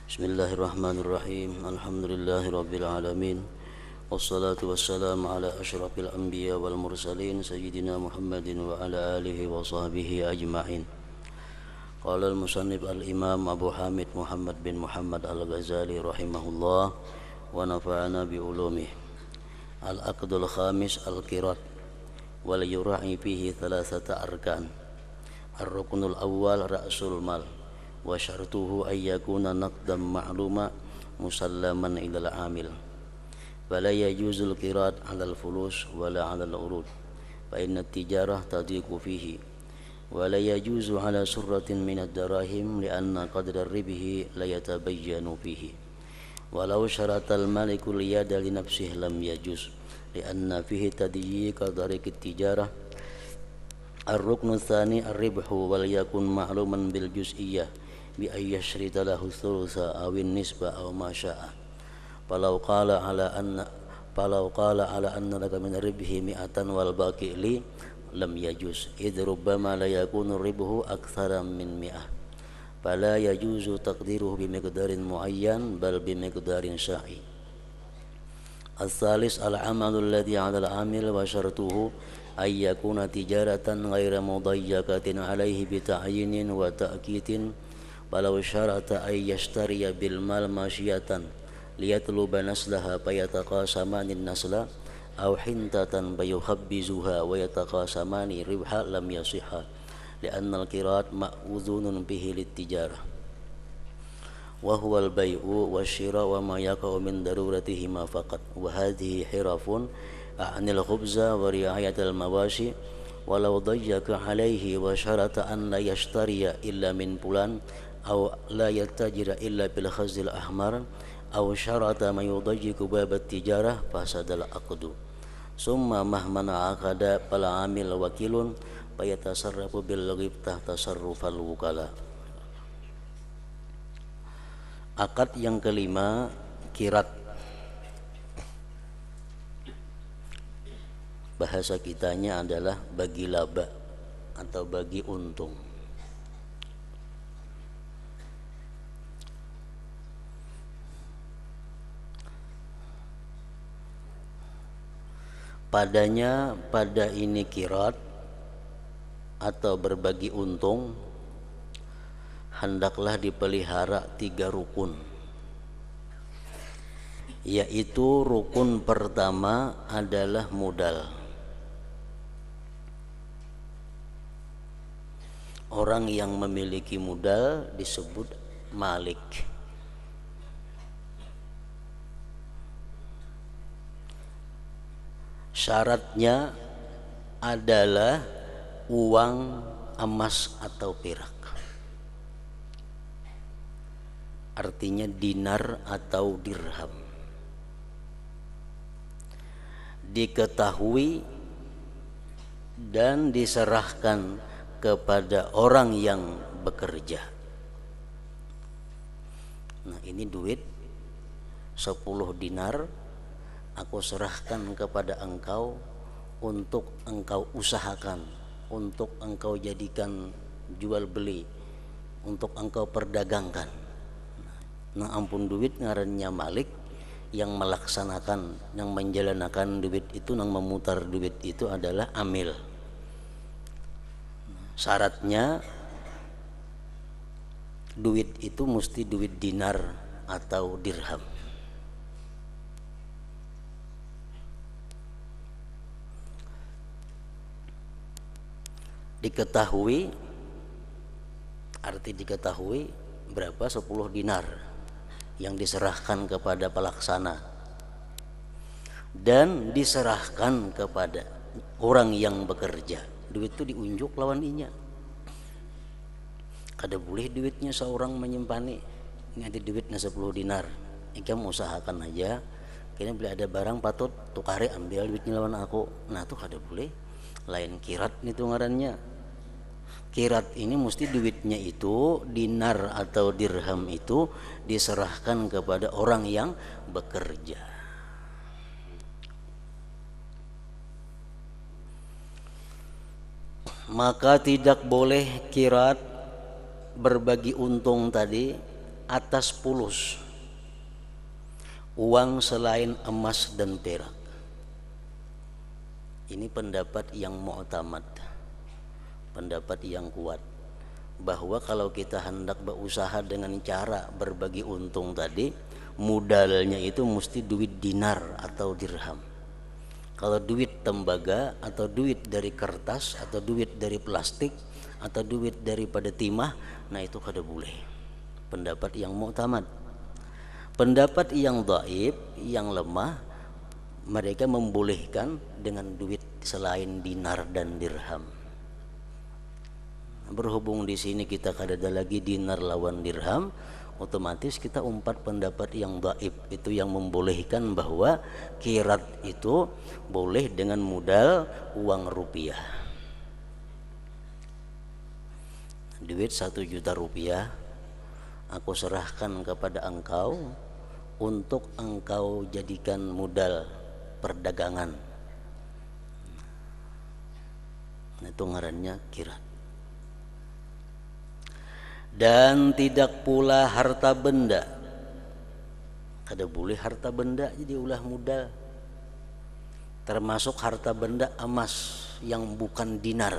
Bismillahirrahmanirrahim. Alhamdulillahirabbil alamin. Wassalatu wassalamu ala asyrafil anbiya wal mursalin sayyidina Muhammadin wa ala alihi wa sahbihi ajma'in. Qala al-musannif al-imam Abu Hamid Muhammad bin Muhammad al-Ghazali rahimahullah wa nafa'ana bi ulumih. Al-aqdul khamis al-qirat wal yura'i fihi thalathata arkan. Ar-ruknul awwal ra'sul mal wa syartuhu ay yakuna naqdan ma'luma musallaman ilal amil fala yajuzul qirat 'alal fulus wala 'alal urud fa inna tijarah tadiqu fihi wala yajuzu 'ala surratin minad darahim li'anna qadra ribihi la yatabayyanu fihi walau syaratal malikul yada li nafsihi lam yajuz li'anna fihi tadyiqa tariqit tijarah. Ar-ruknu tsani ar-ribhu wal yakun ma'luman bil juz'iyyah bi ayyashrita lahu thulutsa awin nisba aw ma syaa falau qala ala anna laka min ribhi mi'atan wal baqi li lam yajuz idh rubbama la yakunu ribhu aktsara min mi'ah fala yajuzu taqdiruhu bi miqdarin muayyan bal bi miqdarin sya'i. As-salis al-amalu alladhi 'ala al-'amil wa syartuhu ay yakuna tijaratan ghaira mudayyaqatin 'alaihi bi ta'yinin wa ta'kitin walau syarata ay yashtariya bil mal masyiyatan liyatluba naslaha fayataqasamani nasla aw hintatan bayuhabbizuha wa yataqasamani ribha lam yasihha li'anna al-qirat ma'udhunun bihi lit-tijarah wa huwa al-bay'u wasyira wa ma yaqa'u min daruratihima faqat wa hadhihi hirafun a'nil khubza wa ri'ayatal mawashi walau dayyaqa alaihi wa syarata an la yashtariya illa min fulan aw la yattajira illa bil khazil ahmar aw syarata man yudayyiqu babat tijarah fasadal aqdu summa mahmana aqada fal amil wakilun fayatasarrafu bil ghibtah tasarrufal wukala. Akad yang kelima, kirat. Bahasa kitanya adalah bagi laba atau bagi untung. Pada ini kirat atau berbagi untung hendaklah dipelihara 3 rukun, yaitu rukun pertama adalah modal. Orang yang memiliki modal disebut malik. Syaratnya adalah uang emas atau perak, artinya dinar atau dirham. Diketahui dan diserahkan kepada orang yang bekerja. Nah, ini duit 10 dinar aku serahkan kepada engkau untuk engkau usahakan, untuk engkau jadikan jual beli, untuk engkau perdagangkan. Nah, ampun duit ngarannya malik, yang melaksanakan, yang menjalankan duit itu, yang memutar duit itu adalah amil. Syaratnya duit itu mesti duit dinar atau dirham. Diketahui, arti diketahui berapa 10 dinar yang diserahkan kepada pelaksana dan diserahkan kepada orang yang bekerja. Duit itu diunjuk lawan inya. Kada boleh duitnya seorang menyimpannya. Ini ada duitnya 10 dinar. Ikam usahakan aja. Kini bila ada barang patut tukare ambil duitnya lawan aku. Nah itu kada boleh. Lain kirat itu ngarannya. Kirat ini mesti duitnya itu, dinar atau dirham itu diserahkan kepada orang yang bekerja. Maka tidak boleh kirat berbagi untung tadi atas fulus, uang selain emas dan perak. Ini pendapat yang mu'tamad, pendapat yang kuat, bahwa kalau kita hendak berusaha dengan cara berbagi untung tadi, modalnya itu mesti duit dinar atau dirham. Kalau duit tembaga atau duit dari kertas atau duit dari plastik atau duit daripada timah, nah itu kada boleh. Pendapat yang mu'tamad. Pendapat yang dhaif, yang lemah, mereka membolehkan dengan duit selain dinar dan dirham. Berhubung di sini kita kada ada lagi dinar lawan dirham, otomatis kita umpat pendapat yang dhaif, itu yang membolehkan bahwa kirat itu boleh dengan modal uang rupiah. Duit 1 juta rupiah aku serahkan kepada engkau untuk engkau jadikan modal perdagangan. Nah, itu ngarannya kirat. Dan tidak pula harta benda. Kada boleh harta benda jadi ulah modal. Termasuk harta benda emas yang bukan dinar.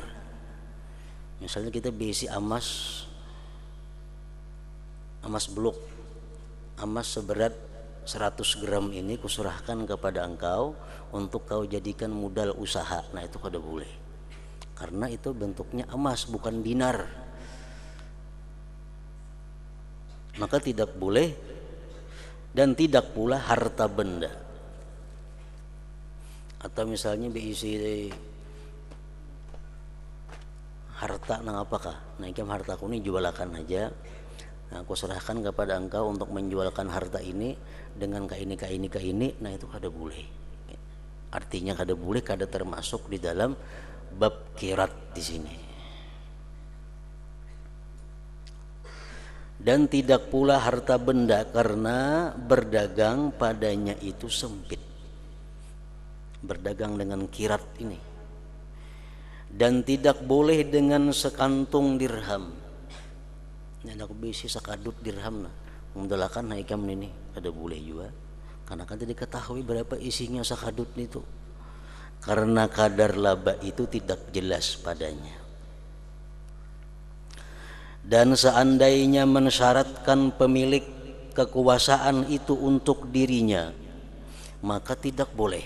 Misalnya kita besi emas blok, emas seberat 100 gram ini kuserahkan kepada engkau untuk kau jadikan modal usaha. Nah itu kada boleh, karena itu bentuknya emas bukan dinar. Maka tidak boleh. Dan tidak pula harta benda. Atau misalnya diisi harta nang apakah, nah ikem hartaku ini jualakan aja, nah, aku serahkan kepada engkau untuk menjualkan harta ini dengan ke ini, nah itu kada boleh. Artinya kada boleh, kada termasuk di dalam bab kirat di sini. Dan tidak pula harta benda karena berdagang padanya itu sempit. Berdagang dengan kirat ini. Dan tidak boleh dengan sekantung dirham. Ini aku bisi sakadut dirham nah. Mendalakan haikam ini kada boleh juga. Karena kan tidak diketahui berapa isinya sakadut itu. Karena kadar laba itu tidak jelas padanya. Dan seandainya mensyaratkan pemilik kekuasaan itu untuk dirinya, maka tidak boleh,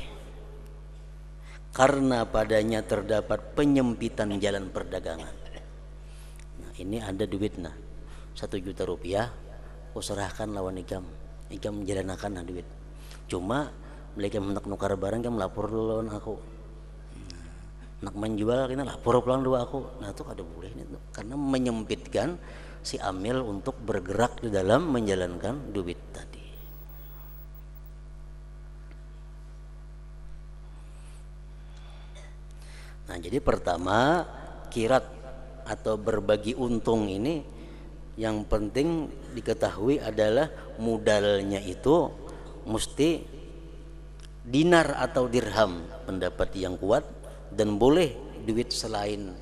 karena padanya terdapat penyempitan jalan perdagangan. Nah, ini ada duit nah 1 juta rupiah, aku serahkan lawan ikam menjalanakan nah duit. Cuma mereka hendak nukar barang, kan melapor dulu lawan aku. Nak menjual kita lapor pulang dua aku. Nah itu kada boleh itu, karena menyempitkan si amil untuk bergerak di dalam menjalankan duit tadi. Nah jadi pertama, kirat atau berbagi untung ini yang penting diketahui adalah modalnya itu mesti dinar atau dirham, pendapat yang kuat. Dan boleh duit selain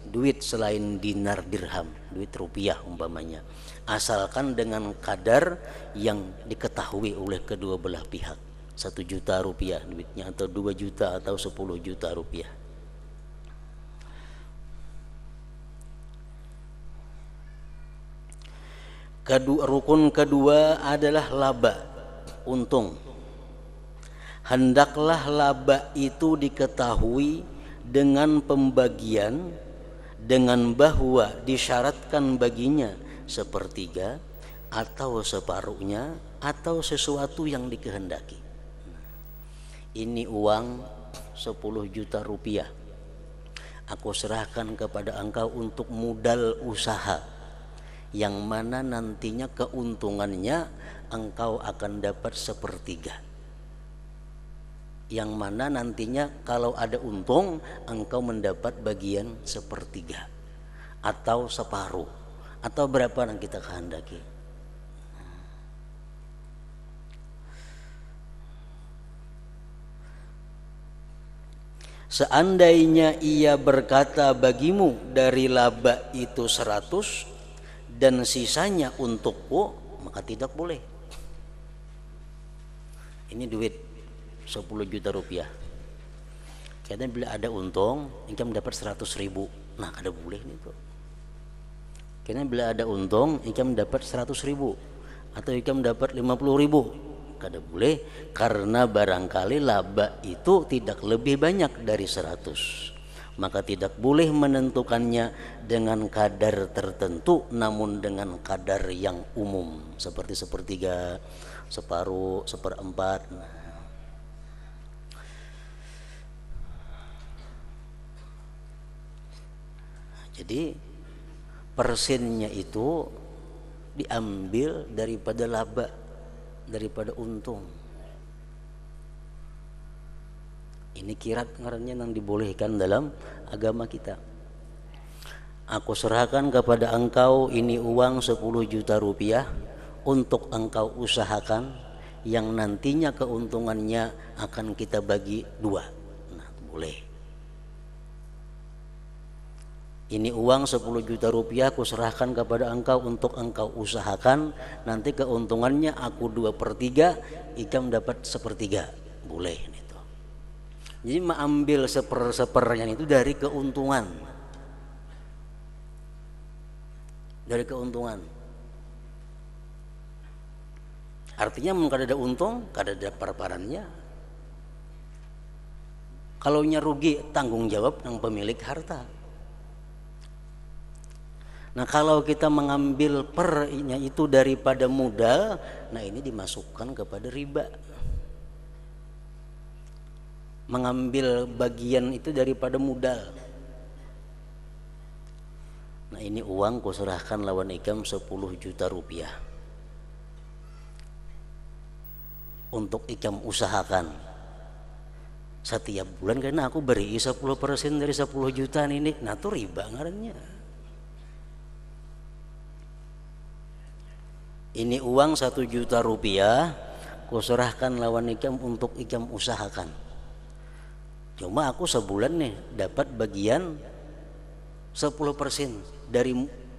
dinar dirham, duit rupiah umpamanya, asalkan dengan kadar yang diketahui oleh kedua belah pihak. 1 juta rupiah duitnya, atau 2 juta atau 10 juta rupiah. Rukun kedua adalah laba, untung. Hendaklah laba itu diketahui dengan pembagian, dengan bahwa disyaratkan baginya sepertiga atau separuhnya atau sesuatu yang dikehendaki. Ini uang 10 juta rupiah, aku serahkan kepada engkau untuk modal usaha, yang mana nantinya keuntungannya engkau akan dapat sepertiga, yang mana nantinya kalau ada untung engkau mendapat bagian sepertiga atau separuh atau berapa yang kita kehendaki. Seandainya ia berkata bagimu dari laba itu 100 dan sisanya untukku, maka tidak boleh. Ini duit 10 juta rupiah. Karena bila ada untung, income dapat 100.000. Nah, kada boleh nih tuh. Karena bila ada untung, income dapat 100.000 atau income dapat 50.000, kada boleh, karena barangkali laba itu tidak lebih banyak dari 100. Maka tidak boleh menentukannya dengan kadar tertentu, namun dengan kadar yang umum seperti sepertiga, separuh, seperempat. Jadi persennya itu diambil daripada laba, daripada untung. Ini kirat ngarannya yang dibolehkan dalam agama kita. Aku serahkan kepada engkau ini uang 10 juta rupiah untuk engkau usahakan, yang nantinya keuntungannya akan kita bagi 2. Nah, boleh. Ini uang 10 juta rupiah aku serahkan kepada engkau untuk engkau usahakan, nanti keuntungannya aku 2/3, ikam dapat 1/3. Boleh itu. Jadi mengambil sepernya itu dari keuntungan. Dari keuntungan. Artinya kalau ada untung, kada ada perparannya. Kalau rugi, tanggung jawab yang pemilik harta. Nah, kalau kita mengambil pernya itu daripada modal, nah ini dimasukkan kepada riba. Mengambil bagian itu daripada modal. Nah, ini uang ku serahkan lawan ikam 10 juta rupiah untuk ikam usahakan setiap bulan, karena aku beri 10% dari 10 juta ini. Nah, itu riba ngarannya. Ini uang 1 juta rupiah ku serahkan lawan ikam untuk ikam usahakan. Cuma aku sebulan nih dapat bagian 10% dari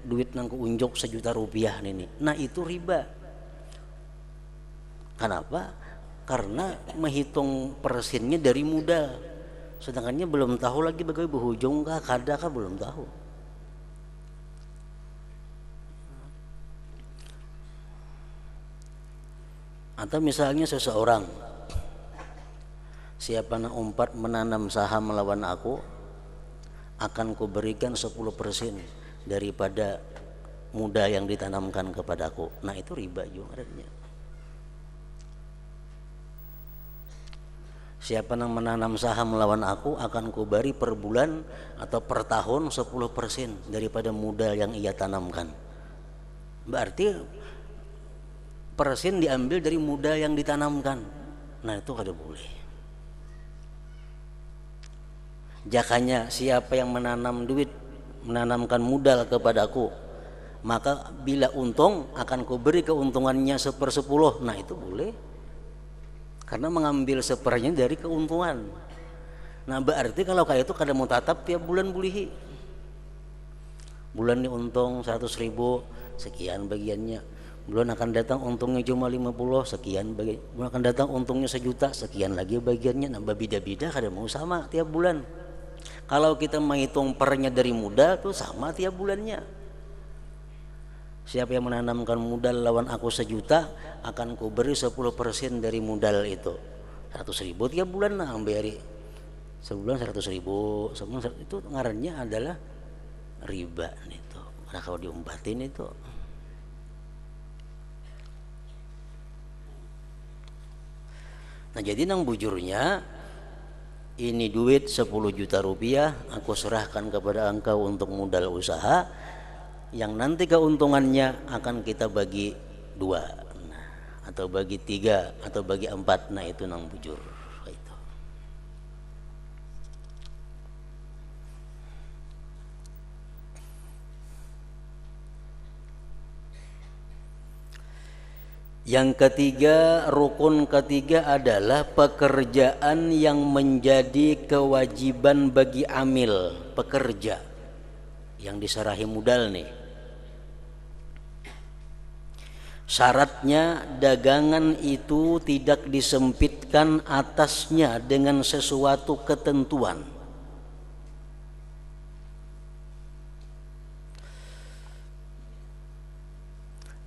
duit nang ku unjuk 1 juta rupiah ini. Nah, itu riba. Kenapa? Karena menghitung persennya dari modal, sedangkannya belum tahu lagi bagaimana berhujung kah, kada kah, belum tahu. Atau misalnya seseorang, siapa nak umpat menanam saham melawan aku, akan kuberikan 10% daripada modal yang ditanamkan kepadaku. Nah, itu riba juga adanya. Siapa yang menanam saham melawan aku, akan kuberi per bulan atau per tahun 10% daripada modal yang ia tanamkan. Berarti persen diambil dari modal yang ditanamkan. Nah, itu kada boleh. Jakanya siapa yang menanam duit, menanamkan modal kepadaku, maka bila untung akan kuberi keuntungannya 1/10. Nah, itu boleh, karena mengambil sepernya dari keuntungan. Nah, berarti kalau kayak itu kada mau tatap tiap bulan bulihi. Bulan ini untung 100.000, sekian bagiannya. Bulan akan datang untungnya cuma 50, sekian bagian. Bulan akan datang untungnya 1 juta, sekian lagi bagiannya. Nah, beda-beda kada mau sama tiap bulan. Kalau kita menghitung pernya dari modal tuh sama tiap bulannya. Siapa yang menanamkan modal lawan aku 1 juta, akan ku beri 10% dari modal itu. 100.000 tiap bulan, nah beri sebulan 100.000, sebulan itu ngarannya adalah riba itu. Karena kalau diumpatin itu. Nah, jadi nang bujurnya, ini duit 10 juta rupiah aku serahkan kepada engkau untuk modal usaha, yang nanti keuntungannya akan kita bagi 2, nah, atau bagi 3, atau bagi 4. Nah, itu nang bujur itu. Yang ketiga, rukun ketiga adalah pekerjaan yang menjadi kewajiban bagi amil, pekerja yang diserahi modal nih. Syaratnya dagangan itu tidak disempitkan atasnya dengan sesuatu ketentuan.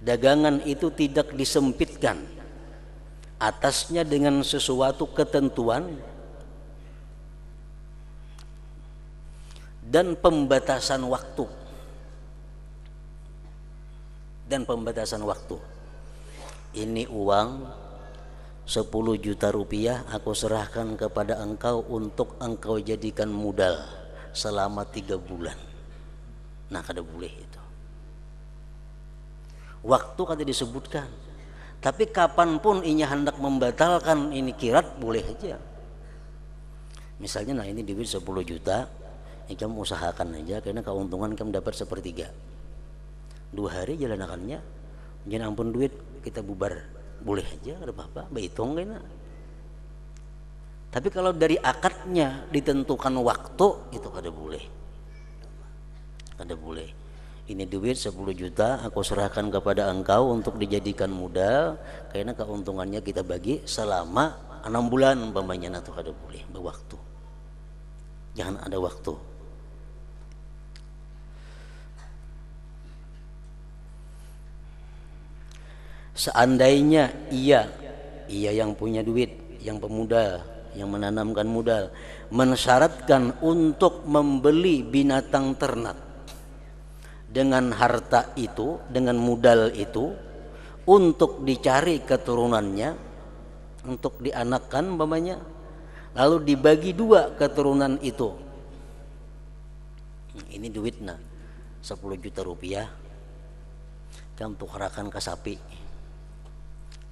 Dagangan itu tidak disempitkan atasnya dengan sesuatu ketentuan dan pembatasan waktu. Ini uang 10 juta rupiah aku serahkan kepada engkau untuk engkau jadikan modal selama 3 bulan. Nah, kada boleh itu. Waktu kada disebutkan. Tapi kapanpun inya hendak membatalkan ini kirat boleh aja. Misalnya nah ini duit 10 juta, kamu usahakan aja karena keuntungan kamu dapat 1/3. 2 hari jalanakannya, jangan ampun duit kita bubar, boleh aja, ada apa-apa, berhitung kena. Tapi kalau dari akadnya ditentukan waktu itu kada boleh. Ini duit 10 juta aku serahkan kepada engkau untuk dijadikan modal, karena keuntungannya kita bagi selama 6 bulan umpamanya, itu kada boleh berwaktu. Jangan ada waktu. Seandainya ia yang punya duit, yang pemodal, yang menanamkan modal, mensyaratkan untuk membeli binatang ternak dengan harta itu, dengan modal itu, untuk dicari keturunannya, untuk dianakkan umpamanya, lalu dibagi 2 keturunan itu. Ini duitnya 10 juta rupiah, kamu tukarakan ke sapi.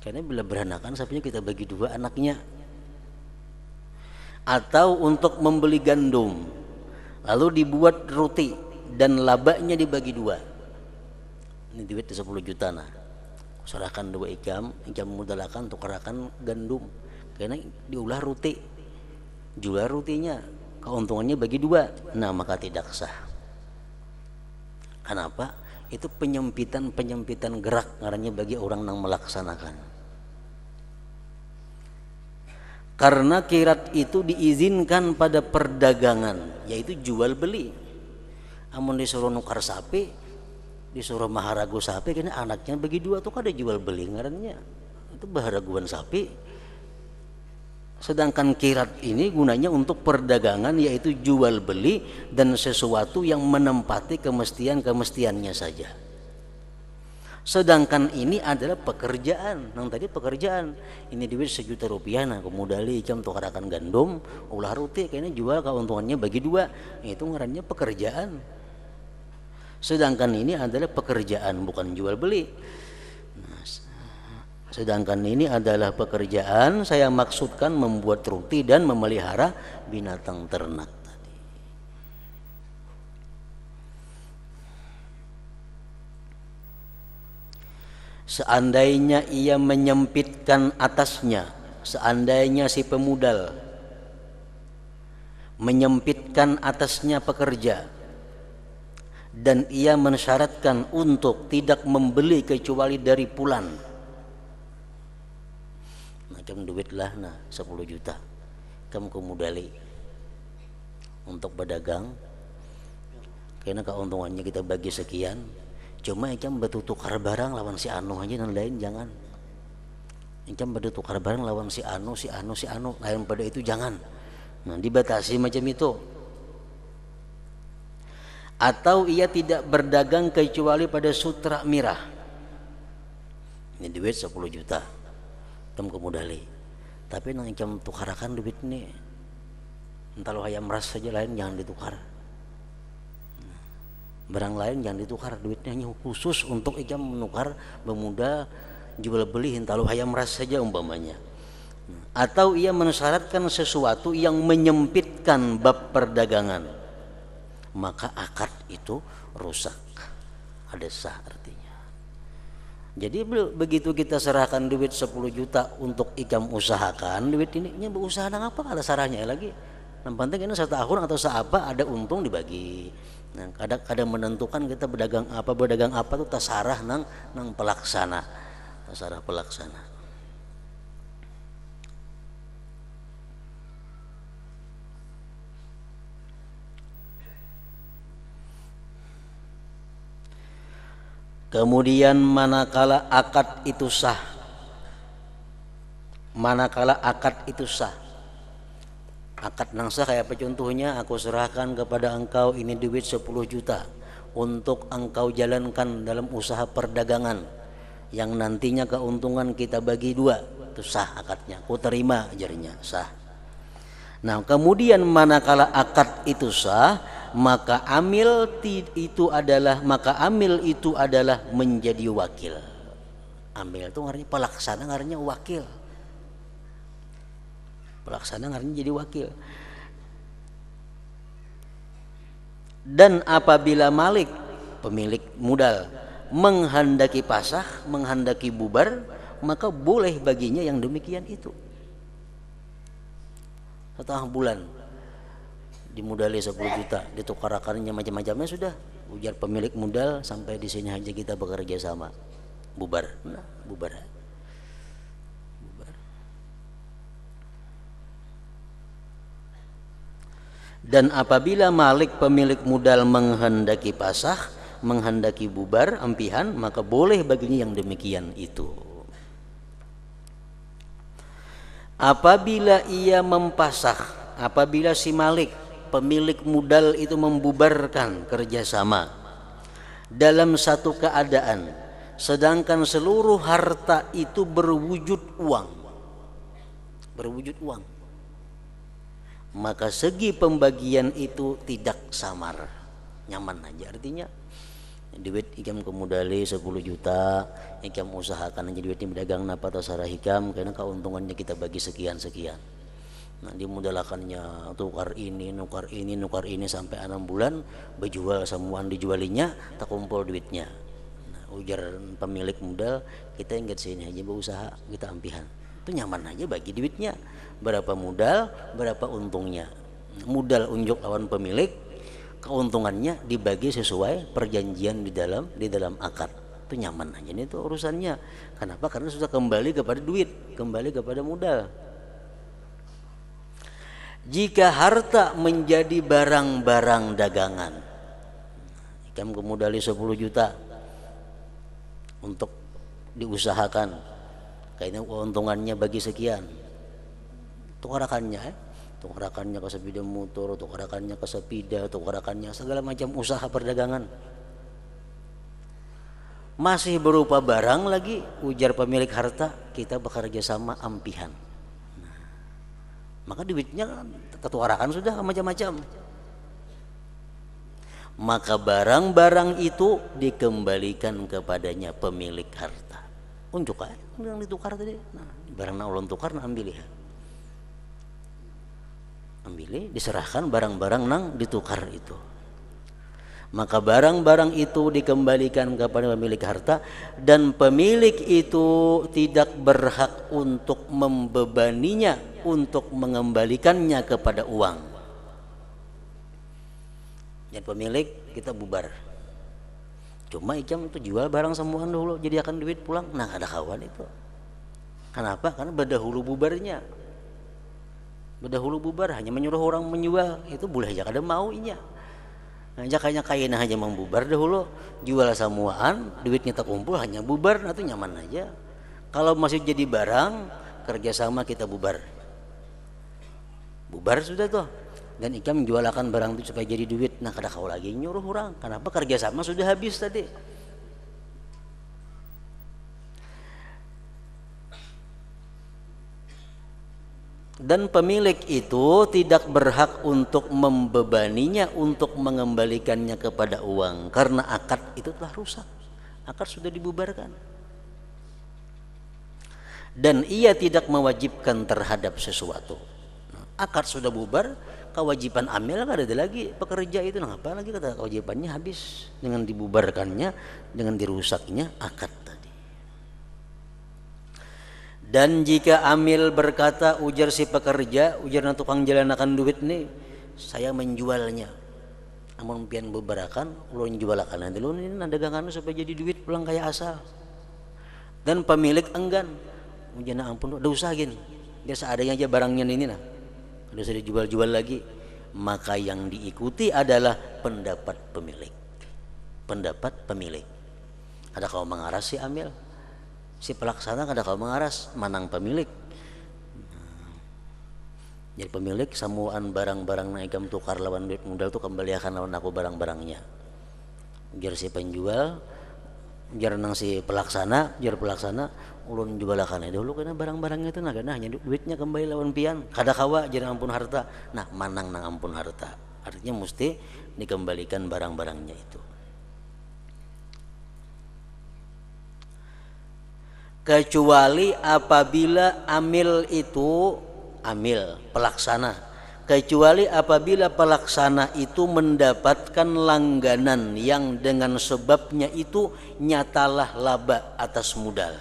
Karena bila beranakan sapinya kita bagi 2 anaknya. Atau untuk membeli gandum, lalu dibuat roti dan labanya dibagi 2. Ini duit 10 juta nah. Serahkan 2 ikam modalakan tukarakan gandum. Karena diolah roti, jual rotinya, keuntungannya bagi 2. Nah, maka tidak sah. Kenapa? Itu penyempitan gerak ngarannya bagi orang yang melaksanakan. Karena kirat itu diizinkan pada perdagangan, yaitu jual beli. Amun disuruh nukar sapi, disuruh maharagu sapi, kena anaknya bagi 2 tuh kada jual beli ngarannya. Itu maharaguan sapi. Sedangkan kirat ini gunanya untuk perdagangan, yaitu jual beli dan sesuatu yang menempati kemestiannya saja. Sedangkan ini adalah pekerjaan. Nang tadi pekerjaan, ini duit 1 juta rupiah, nah kemudali ikam tukarakan gandum, ulah roti, kayaknya jual keuntungannya bagi 2. Itu ngarannya pekerjaan. Sedangkan ini adalah pekerjaan, bukan jual beli. Sedangkan ini adalah pekerjaan, saya maksudkan membuat roti dan memelihara binatang ternak tadi. Seandainya ia menyempitkan atasnya, seandainya si pemodal menyempitkan atasnya pekerja, dan ia mensyaratkan untuk tidak membeli kecuali dari pulan, macam duit lah nah 10 juta kamu kemudali untuk berdagang, karena keuntungannya kita bagi sekian, cuma ikam bertukar barang lawan si anu aja dan lain jangan. Ikam bertukar barang lawan si anu, lain pada itu jangan. Nah, dibatasi macam itu. Atau ia tidak berdagang kecuali pada sutra mirah. Ini duit 10 juta. Kamu kemudali. Tapi nang ikam tukarakan duit ini, entah lo hayam ras saja lain jangan ditukar. Barang lain jangan ditukar, duitnya hanya khusus untuk ikam menukar bermuda jual beli, entah lo hayam ras saja umpamanya. Atau ia mensyaratkan sesuatu yang menyempitkan bab perdagangan, maka akad itu rusak, ada sah artinya. Jadi begitu kita serahkan duit 10 juta untuk ikam usahakan, duit ini berusaha nang apa ada sarahnya lagi. Yang penting ini 1 tahun atau seapa ada untung dibagi. Nah, kadang menentukan kita berdagang apa tuh tasarah nang pelaksana. tasarah pelaksana. Kemudian manakala akad itu sah, akad nang sah kayak apa contohnya, aku serahkan kepada engkau ini duit 10 juta untuk engkau jalankan dalam usaha perdagangan yang nantinya keuntungan kita bagi 2, itu sah akadnya, aku terima ajarnya, sah. Nah kemudian manakala akad itu sah, maka amil itu adalah menjadi wakil. Amil itu artinya pelaksana, artinya wakil. Pelaksana artinya jadi wakil. Dan apabila malik, pemilik modal, menghendaki pasah, menghendaki bubar, maka boleh baginya yang demikian itu. Setengah bulan dimodali 10 juta, ditukarakannya macam-macamnya, sudah ujar pemilik modal, sampai di sini aja kita bekerja sama, bubar. Nah, bubar. Dan apabila malik pemilik modal menghendaki pasah, menghendaki bubar ampihan, maka boleh baginya yang demikian itu. Apabila ia mempasah, apabila si malik pemilik modal itu membubarkan kerjasama dalam satu keadaan, sedangkan seluruh harta itu berwujud uang, maka segi pembagian itu tidak samar, nyaman aja. Artinya duit ikam kemudali 10 juta, ikam usahakan aja duitnya berdagang napa tasarah hikam, karena keuntungannya kita bagi sekian-sekian. Nah dimudalakannya tukar ini sampai 6 bulan, berjual semuaan dijualinya, tak kumpul duitnya. Nah, ujar pemilik modal, kita ingat sini aja berusaha, kita ampihan. Itu nyaman aja bagi duitnya, berapa modal, berapa untungnya. Modal unjuk lawan pemilik, keuntungannya dibagi sesuai perjanjian di dalam akad. Itu nyaman aja nih itu urusannya. Kenapa? Karena sudah kembali kepada duit, kembali kepada modal. Jika harta menjadi barang-barang dagangan, ikam kemudali 10 juta untuk diusahakan, kayaknya keuntungannya bagi sekian, tukarakannya ke sepeda motor, tukarakannya ke sepeda, tukarakannya segala macam usaha perdagangan, masih berupa barang lagi, ujar pemilik harta, kita bekerja sama ampihan. Maka duitnya ketukarakan sudah macam-macam. Maka barang-barang itu dikembalikan kepadanya pemilik harta. Unjuk aja yang ditukar tadi. Nah, barang na ulun tukar na ambil ya. Ambil, diserahkan barang-barang nang ditukar itu. Maka barang-barang itu dikembalikan kepada pemilik harta, dan pemilik itu tidak berhak untuk membebaninya untuk mengembalikannya kepada uang. Dan pemilik kita bubar, cuma ikam itu jual barang semuaan dulu, jadi akan duit pulang. Nah ada kawan itu. Kenapa? Karena berdahulu bubarnya, berdahulu bubar hanya menyuruh orang menjual, itu boleh aja kada maunya. Nah, jakanya kaina aja membubar dahulu, jual semuaan, duitnya tak kumpul, hanya bubar, nah itu nyaman aja. Kalau masih jadi barang, kerjasama kita bubar sudah tuh. Dan ikam menjualkan barang itu supaya jadi duit, nah kada kau lagi nyuruh orang. Kenapa? Kerjasama sudah habis tadi. Dan pemilik itu tidak berhak untuk membebaninya untuk mengembalikannya kepada uang, karena akad itu telah rusak, akad sudah dibubarkan. Dan ia tidak mewajibkan terhadap sesuatu. Akad sudah bubar, kewajiban amil kan ada lagi pekerja itu. Nah, apa lagi kata kewajibannya habis dengan dibubarkannya, dengan dirusaknya akad. Dan jika amil berkata, ujar si pekerja, ujar na tukang jalanakan duit nih, saya menjualnya, amun pian beberakan ulun jualakan nanti ulun ini dagangan supaya jadi duit pulang kayak asal. dan pemilik enggan. Jangan ampun, ada usaha gini, dia seadanya aja barangnya ini nah, ada usah dijual-jual lagi. Maka yang diikuti adalah pendapat pemilik. Pendapat pemilik. Ada kau mengaras si amil, si pelaksana ada kau mengaras, manang pemilik. Jadi pemilik samuan barang-barang naikam tukar lawan duit modal tuh kembalikan lawan aku barang-barangnya. Biar si penjual, biar nang si pelaksana, biar pelaksana ulun jualakan dulu karena barang-barangnya itu nah hanya duitnya kembali lawan pian. Kada kawa jadi ampun harta. Nah, manang nang ampun harta. Artinya mesti dikembalikan barang-barangnya itu. Kecuali apabila amil itu pelaksana, kecuali apabila pelaksana itu mendapatkan langganan yang dengan sebabnya itu nyatalah laba atas modal.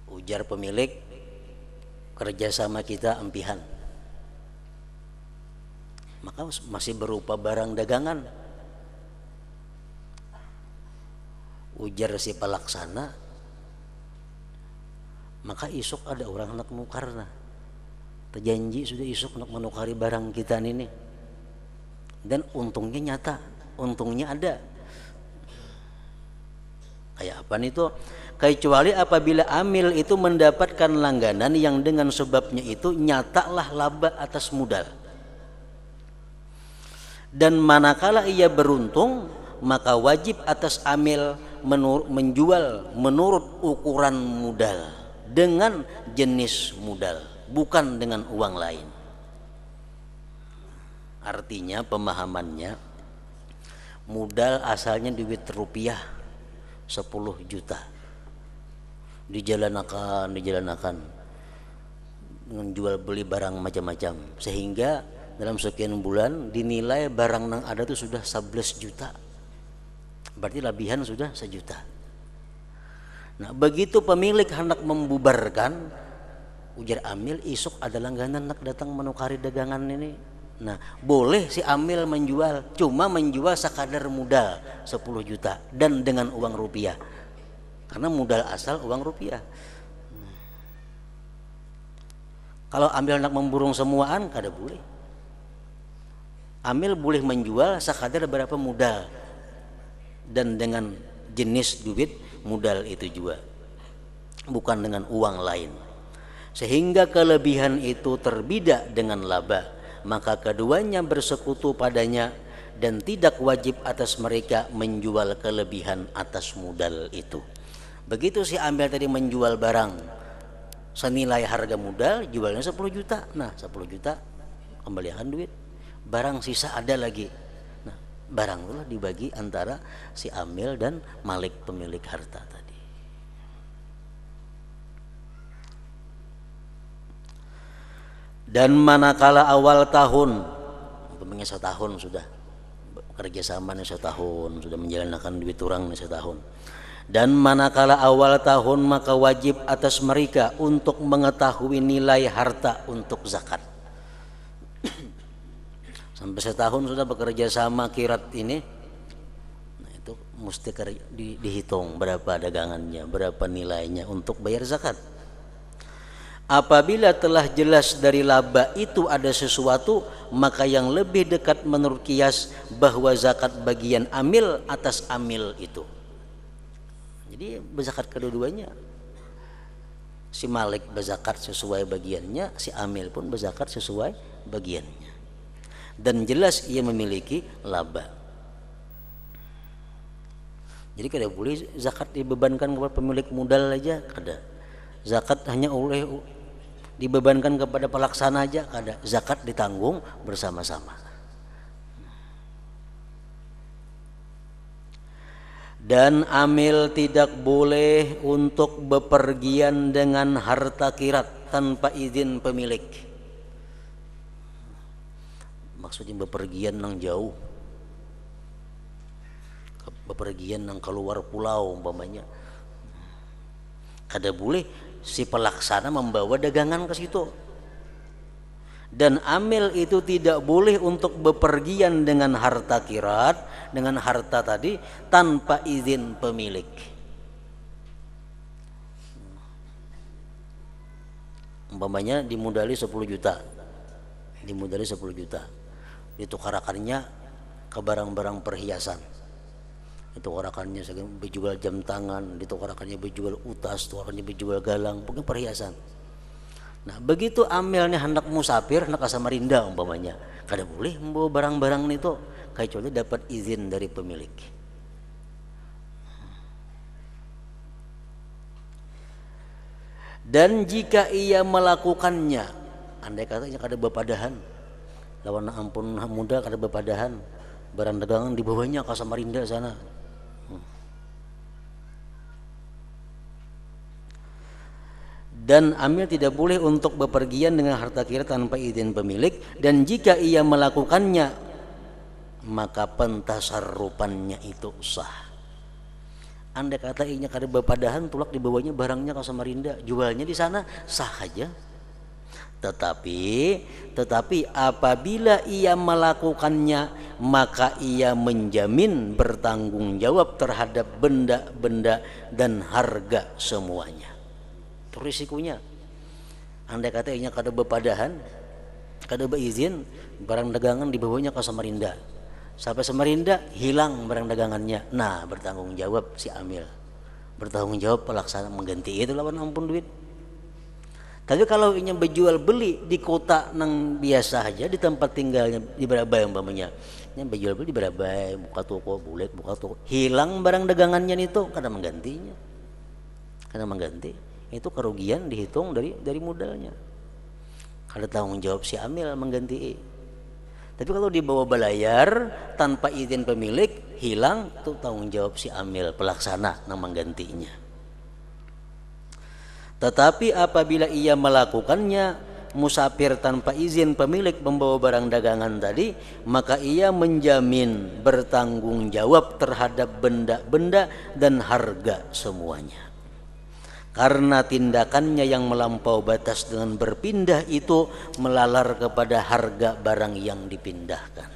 Ujar pemilik, kerjasama kita empihan, maka masih berupa barang dagangan. Ujar si pelaksana, maka isuk ada orang nak nukarna, terjanji sudah isuk nak menukari barang kita ini, dan untungnya nyata, untungnya ada. Kayak apa nih tuh? Kecuali apabila amil itu mendapatkan langganan yang dengan sebabnya itu nyatalah laba atas modal. Dan manakala ia beruntung, maka wajib atas amil menjual menurut ukuran modal dengan jenis modal, bukan dengan uang lain. Artinya pemahamannya, modal asalnya duit rupiah 10 juta, dijalanakan dengan jual beli barang macam-macam, sehingga dalam sekian bulan dinilai barang yang ada itu sudah 11 juta. Berarti lebihan sudah 1 juta. Nah, begitu pemilik hendak membubarkan, ujar amil, isuk ada langganan nak datang menukari dagangan ini. Nah, boleh si amil menjual, cuma menjual sekadar modal 10 juta dan dengan uang rupiah. Karena modal asal uang rupiah. Kalau amil nak memburung semuaan, kada boleh. Amil boleh menjual sekadar berapa modal dan dengan jenis duit modal itu juga, bukan dengan uang lain. Sehingga kelebihan itu terbidak dengan laba, maka keduanya bersekutu padanya dan tidak wajib atas mereka menjual kelebihan atas modal itu. Begitu si amil tadi menjual barang senilai harga modal, jualnya 10 juta. Nah, 10 juta kembalikan duit. Barang sisa ada lagi. Nah, barang itulah dibagi antara si amil dan malik pemilik harta tadi. Dan manakala awal tahun, umpamanya setahun sudah kerjasama nih, setahun sudah menjalankan duit orang nih setahun. Dan manakala awal tahun, maka wajib atas mereka untuk mengetahui nilai harta untuk zakat. Sampai setahun sudah bekerja sama kirat ini, nah itu mesti dihitung berapa dagangannya, berapa nilainya untuk bayar zakat. Apabila telah jelas dari laba itu ada sesuatu, maka yang lebih dekat menurut kias bahwa zakat bagian amil atas amil itu. Jadi berzakat kedua-duanya. Si malik berzakat sesuai bagiannya, si amil pun berzakat sesuai bagiannya. Dan jelas ia memiliki laba. Jadi kada boleh zakat dibebankan kepada pemilik modal aja, kada. Zakat hanya oleh dibebankan kepada pelaksana aja, kada. Zakat ditanggung bersama-sama. Dan amil tidak boleh untuk bepergian dengan harta kirat tanpa izin pemilik. Maksudnya bepergian nang jauh, bepergian nang keluar pulau umpamanya, kada boleh si pelaksana membawa dagangan ke situ. Dan amil itu tidak boleh untuk bepergian dengan harta kirat, dengan harta tadi tanpa izin pemilik. Umpamanya dimodali 10 juta. Dimodali 10 juta. Ditukarakannya ke barang-barang perhiasan. Ditukarakannya berjual jam tangan, ditukarakannya berjual utas, ditukarakannya berjual galang, pokoknya perhiasan. Nah, begitu amilnya hendak musafir, hendak ke Samarinda umpamanya, kada boleh membawa barang-barang itu kecuali dapat izin dari pemilik. Dan jika ia melakukannya, andai katanya kada bepadahan, lawan ampun muda kada bepadahan, barang dagangan dibawanya ke Samarinda sana. Dan amil tidak boleh untuk bepergian dengan harta kirat tanpa izin pemilik, dan jika ia melakukannya maka pentasarrufannya itu sah. Andai kata inya kada bepadahan, tulak dibawanya barangnya ke Samarinda, jualnya di sana, sah aja. Tetapi apabila ia melakukannya maka ia menjamin bertanggung jawab terhadap benda-benda dan harga semuanya. Itu risikonya. Andai kata inya kada bepadahan, kada beizin, barang dagangan dibawanya ke Samarinda. Sampai Samarinda hilang barang dagangannya. Nah, bertanggung jawab si amil. Bertanggung jawab pelaksana mengganti itu lawan ampun duit. Tapi kalau inya berjual beli di kota nang biasa aja, di tempat tinggalnya di Barabai umpamanya, nya berjual beli di Barabai, buka toko, bulet buka toko, hilang barang dagangannya itu, kada menggantinya. Kada mengganti. Itu kerugian dihitung dari modalnya. Kada tanggung jawab si amil mengganti. Tapi kalau dibawa belayar tanpa izin pemilik, hilang, itu tanggung jawab si amil pelaksana yang menggantinya. Tetapi apabila ia melakukannya musafir tanpa izin pemilik membawa barang dagangan tadi, maka ia menjamin bertanggung jawab terhadap benda-benda dan harga semuanya. Karena tindakannya yang melampau batas dengan berpindah itu melalar kepada harga barang yang dipindahkan.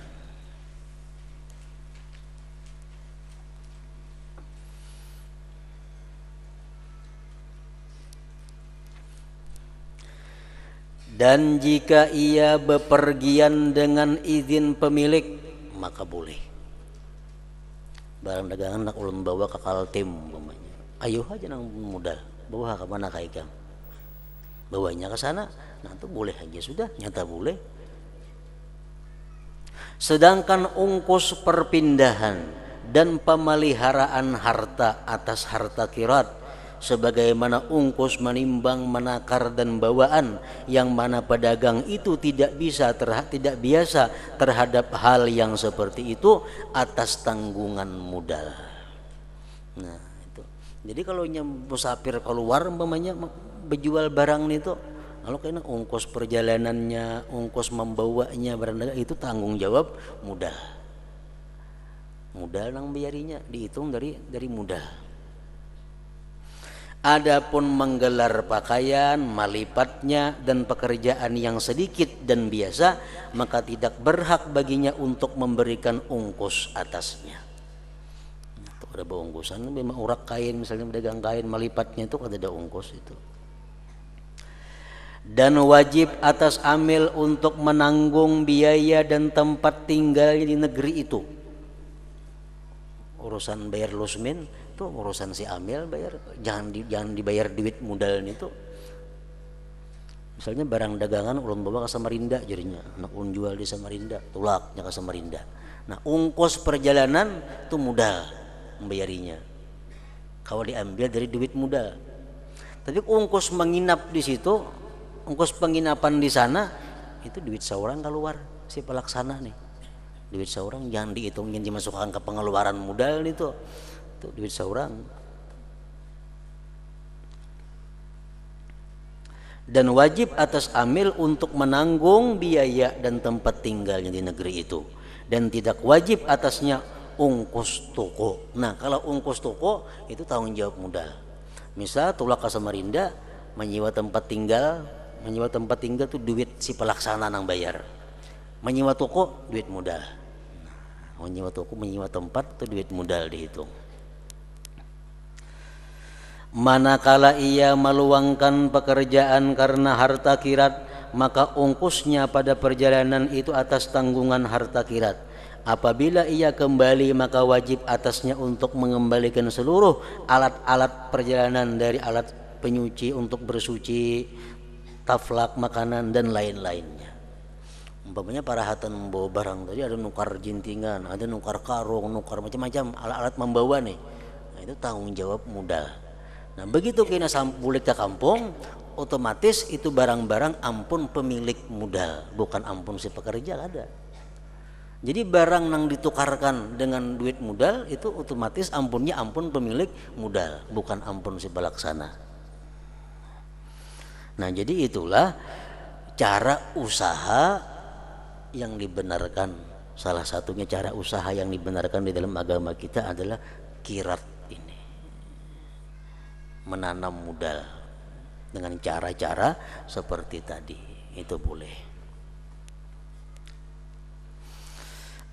Dan jika ia bepergian dengan izin pemilik, maka boleh. Barang dagangan nak ulun bawa ke Kaltim umpamanya. Ayo aja nang modal. Bawa ke mana kah ikam? Bawanya ke sana, nah itu boleh aja sudah, nyata boleh. Sedangkan ongkos perpindahan dan pemeliharaan harta atas harta kirat, sebagaimana ongkos menimbang, menakar dan bawaan, yang mana pedagang itu tidak biasa terhadap hal yang seperti itu atas tanggungan modal. Nah, jadi kalau musafir keluar umpamanya berjual barang itu, kalau kena ongkos perjalanannya, ongkos membawanya barang dagang itu tanggung jawab modal. Modal nang bayarinya dihitung dari modal. Adapun menggelar pakaian, melipatnya dan pekerjaan yang sedikit dan biasa, maka tidak berhak baginya untuk memberikan ongkos atasnya. Ada ongkosan, memang urak kain misalnya pedagang kain, melipatnya itu ada ongkos itu. Dan wajib atas amil untuk menanggung biaya dan tempat tinggalnya di negeri itu. Urusan bayar lusmin itu urusan si amil bayar, jangan dibayar duit modalnya itu. Misalnya barang dagangan ulun bawa ke Samarinda jadinya, nak ulun jual di Samarinda, tulaknya ke Samarinda. Nah, ongkos perjalanan itu modal membayarinya kalau diambil dari duit modal. Tapi ongkos menginap di situ, ongkos penginapan di sana itu duit seorang keluar si pelaksana nih. Duit seorang jangan dihitungin dimasukkan ke pengeluaran modal itu duit seorang. Dan wajib atas amil untuk menanggung biaya dan tempat tinggalnya di negeri itu, dan tidak wajib atasnya ongkos toko. Nah, kalau ongkos toko itu tanggung jawab modal. Misal tulak ke Samarinda menyewa tempat tinggal, menyewa tempat tinggal tuh duit si pelaksana nang bayar. Menyewa toko duit modal. Menyewa toko, menyewa tempat itu duit modal dihitung. Manakala ia meluangkan pekerjaan karena harta kirat, maka ongkosnya pada perjalanan itu atas tanggungan harta kirat. Apabila ia kembali, maka wajib atasnya untuk mengembalikan seluruh alat-alat perjalanan, dari alat penyuci untuk bersuci, taflak, makanan, dan lain-lainnya. Umpamanya para hatan membawa barang tadi, ada nukar jintingan, ada nukar karung, nukar macam-macam alat-alat membawa nih. Nah, itu tanggung jawab modal. Nah, begitu kena sampulik ke kampung, otomatis itu barang-barang ampun pemilik modal, bukan ampun si pekerja ada. Jadi barang yang ditukarkan dengan duit modal itu otomatis ampunnya ampun pemilik modal, bukan ampun si pelaksana. Nah, jadi itulah cara usaha yang dibenarkan. Salah satunya cara usaha yang dibenarkan di dalam agama kita adalah kirat ini, menanam modal dengan cara-cara seperti tadi, itu boleh.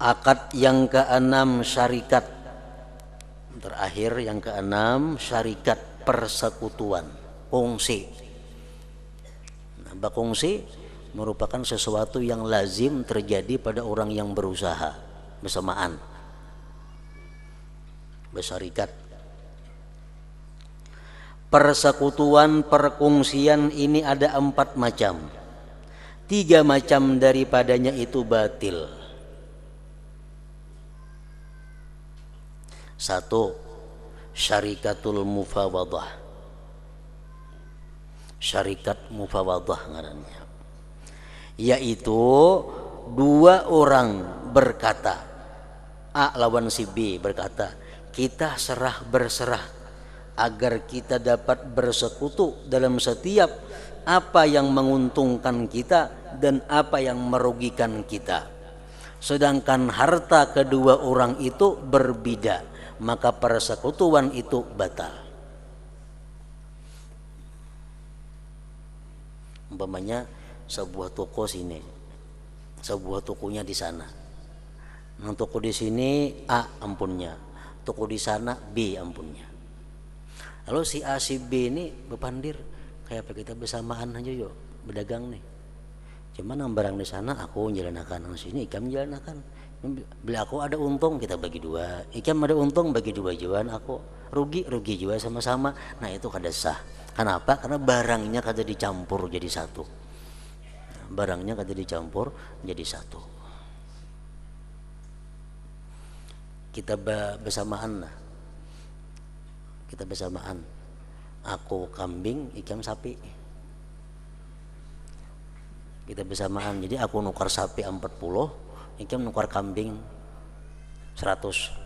Akad yang keenam, syarikat. Terakhir yang keenam, syarikat, persekutuan, kongsi. Nah, bakongsi merupakan sesuatu yang lazim terjadi pada orang yang berusaha bersamaan, bersyarikat. Persekutuan, perkongsian ini ada 4 macam. 3 macam daripadanya itu batil. 1. Syarikatul mufawadah. Syarikat mufawadah ngarannya, yaitu 2 orang berkata, A lawan si B berkata, kita berserah agar kita dapat bersekutu dalam setiap apa yang menguntungkan kita dan apa yang merugikan kita. Sedangkan harta kedua orang itu berbeda, maka persekutuan itu batal. Umpamanya sebuah toko sini, sebuah tokonya di sana. Nah, toko di sini A ampunnya, toko di sana B ampunnya. Lalu si A si B ini berpandir, kayak apa kita bersamaan aja yuk berdagang nih. Cuman yang barang di sana aku menjalankan, yang sini Ikam menjalankan. Bila aku ada untung kita bagi 2, Ikam ada untung bagi 2 juan, aku rugi juga sama-sama. Nah, itu kada sah. Kenapa? Karena barangnya kada dicampur jadi satu. Barangnya kada dicampur jadi satu. Kita bersamaan lah. Kita bersamaan. Aku kambing, Ikam sapi. Kita bersamaan. Jadi aku nukar sapi 40, Ikam nukar kambing 100.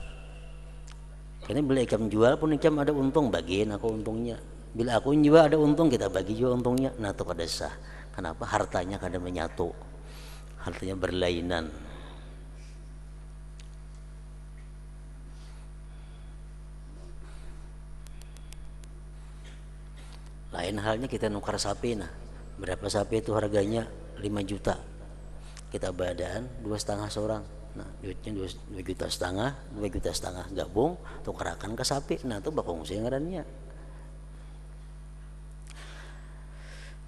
Karena bila Ikam jual pun Ikam ada untung, bagiin aku untungnya. Bila aku jual ada untung, kita bagi juga untungnya. Nah, itu kada sah. Kenapa? Hartanya kada menyatu, hartanya berlainan. Lain halnya kita nukar sapi. Nah, berapa sapi itu harganya 5 juta, kita badan 2,5 seorang. Nah, duitnya 2,5 juta, 2,5 juta gabung tukarakan ke sapi. Nah, itu bakongsi ngarannya.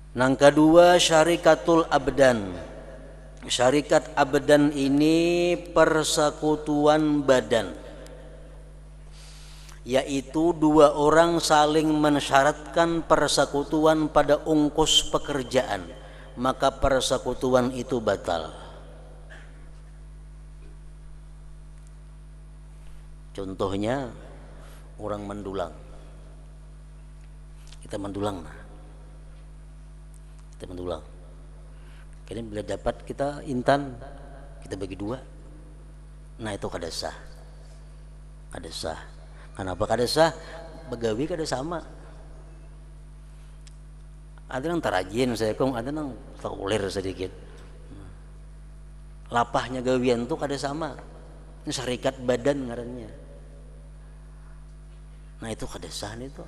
Nang kedua, syarikatul abdan. Syarikat abdan ini persekutuan badan, yaitu 2 orang saling mensyaratkan persekutuan pada ongkos pekerjaan, maka persekutuan itu batal. Contohnya orang mendulang, kita mendulang, kemudian bila dapat kita intan, kita bagi 2. Nah, itu kada sah. Kenapa kada sah? Begawi kada sama. Ada yang terajin saya kong, ada yang terkulir sedikit. Lapahnya gawian tuh kada sama. Ini syarikat badan ngarannya. Nah, itu kada sah itu.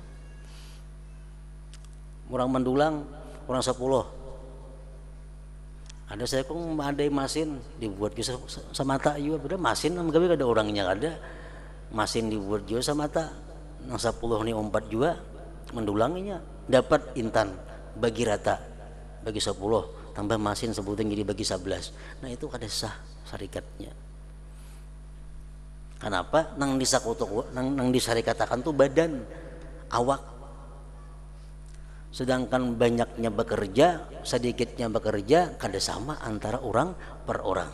Orang mendulang, orang 10, Ada saya kong ada masin dibuat juga samata juga, beda masin gawe ada orangnya ada. Masin dibuat juga samata nang 10 ni 4 juga mendulanginya dapat intan bagi rata bagi 10 tambah masin sebutin jadi bagi 11. Nah itu kada sah syarikatnya. Kenapa? Nang disakutuk nang disarikatakan tuh badan awak. Sedangkan banyaknya bekerja, sedikitnya bekerja kada sama antara orang per orang.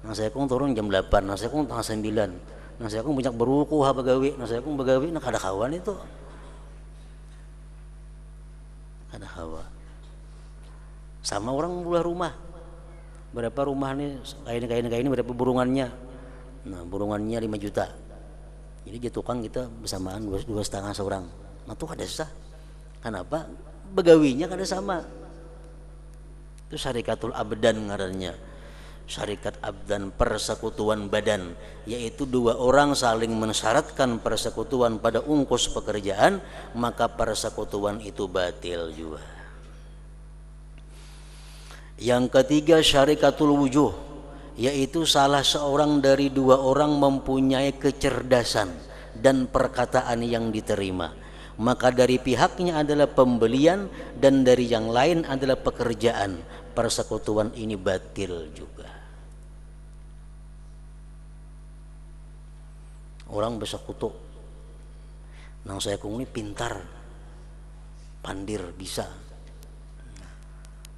Nang saya kong turun jam 8, nang saya kong tengah 9. Nang saya kong banyak beruku ha begawi, nang saya kong begawi nah kada kawan itu. Kada kawan. Sama orang belah rumah. Berapa rumah nih kain ini berapa burungannya? Nah, burungannya 5 juta. Jadi dia tukang kita bersamaan 2,5 seorang. Nah, itu kada sah. Kenapa? Begawinya kada sama. Itu syarikatul abdan ngarannya. Syarikat abdan, persekutuan badan, yaitu 2 orang saling mensyaratkan persekutuan pada ungkus pekerjaan, maka persekutuan itu batil juga. Yang ketiga syarikatul wujuh, yaitu salah seorang dari 2 orang mempunyai kecerdasan dan perkataan yang diterima, maka dari pihaknya adalah pembelian dan dari yang lain adalah pekerjaan. Persekutuan ini batil juga. Orang bersekutu nang saya kong ini pintar pandir bisa,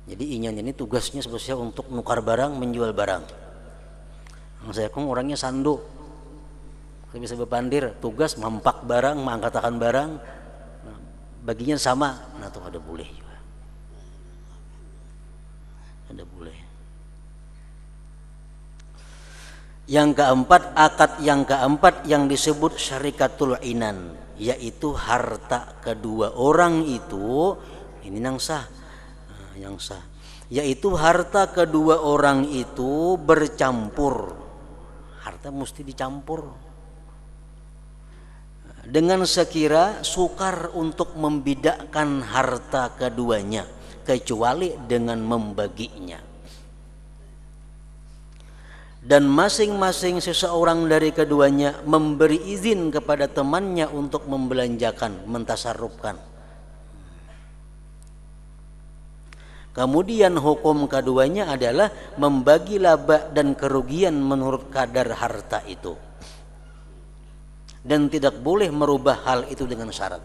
jadi inyan ini tugasnya spesial untuk nukar barang menjual barang. Nang saya kong orangnya sandu saya bisa berpandir, tugas mampak barang mengangkatakan barang, baginya sama. Nah itu ada boleh juga, ada boleh. Yang keempat, akad yang keempat yang disebut syarikatul inan, yaitu harta kedua orang itu ini yang sah, yang sah, yaitu harta kedua orang itu bercampur. Harta mesti dicampur dengan sekira sukar untuk membedakan harta keduanya, kecuali dengan membaginya. Dan masing-masing seseorang dari keduanya memberi izin kepada temannya untuk membelanjakan, mentasarrufkan. Kemudian hukum keduanya adalah membagi laba dan kerugian menurut kadar harta itu, dan tidak boleh merubah hal itu dengan syarat.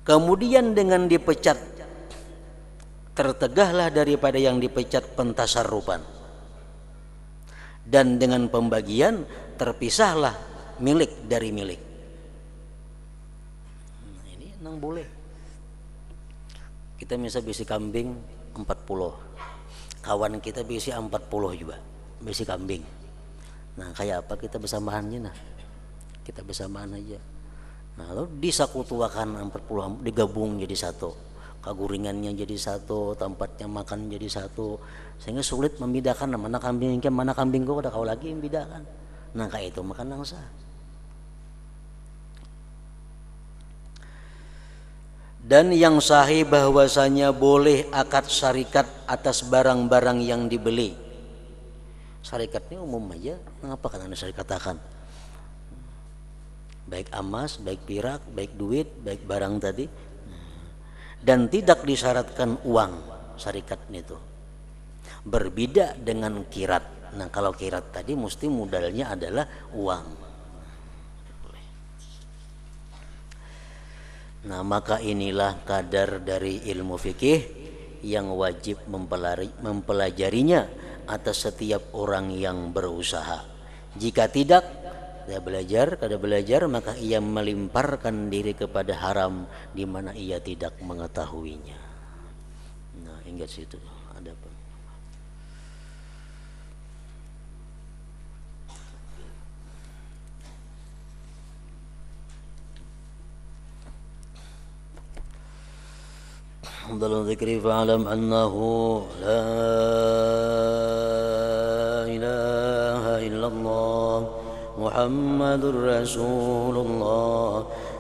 Kemudian dengan dipecat tertegahlah daripada yang dipecat pentasarrufan, dan dengan pembagian terpisahlah milik dari milik. Nah, ini nang boleh. Kita bisa bisi kambing 40, kawan kita bisi 40 juga bisi kambing. Nah kayak apa kita bersamaannya? Nah kita bersamaan aja. Nah lalu disakutuakan 40 digabung jadi satu, kaguringannya jadi satu, tempatnya makan jadi satu, sehingga sulit membedakan mana kambing kau ada kau lagi yang bedakan. Nah kayak itu makan yang sah. Dan yang sahih bahwasanya boleh akad syarikat atas barang-barang yang dibeli. Syarikatnya umum aja, mengapa kan anda syarikat katakan? Baik emas, baik perak, baik duit, baik barang tadi. Dan tidak disyaratkan uang syarikatnya itu. Berbeda dengan kirat. Nah kalau kirat tadi mesti modalnya adalah uang. Nah maka inilah kadar dari ilmu fikih yang wajib mempelajarinya atas setiap orang yang berusaha. Jika tidak, kada belajar, maka ia melimparkan diri kepada haram di mana ia tidak mengetahuinya. Nah, ingat situ ada apa? Alhamdulillah dzikri fa'alam annahu la ilaha illallah Muhammadur Rasulullah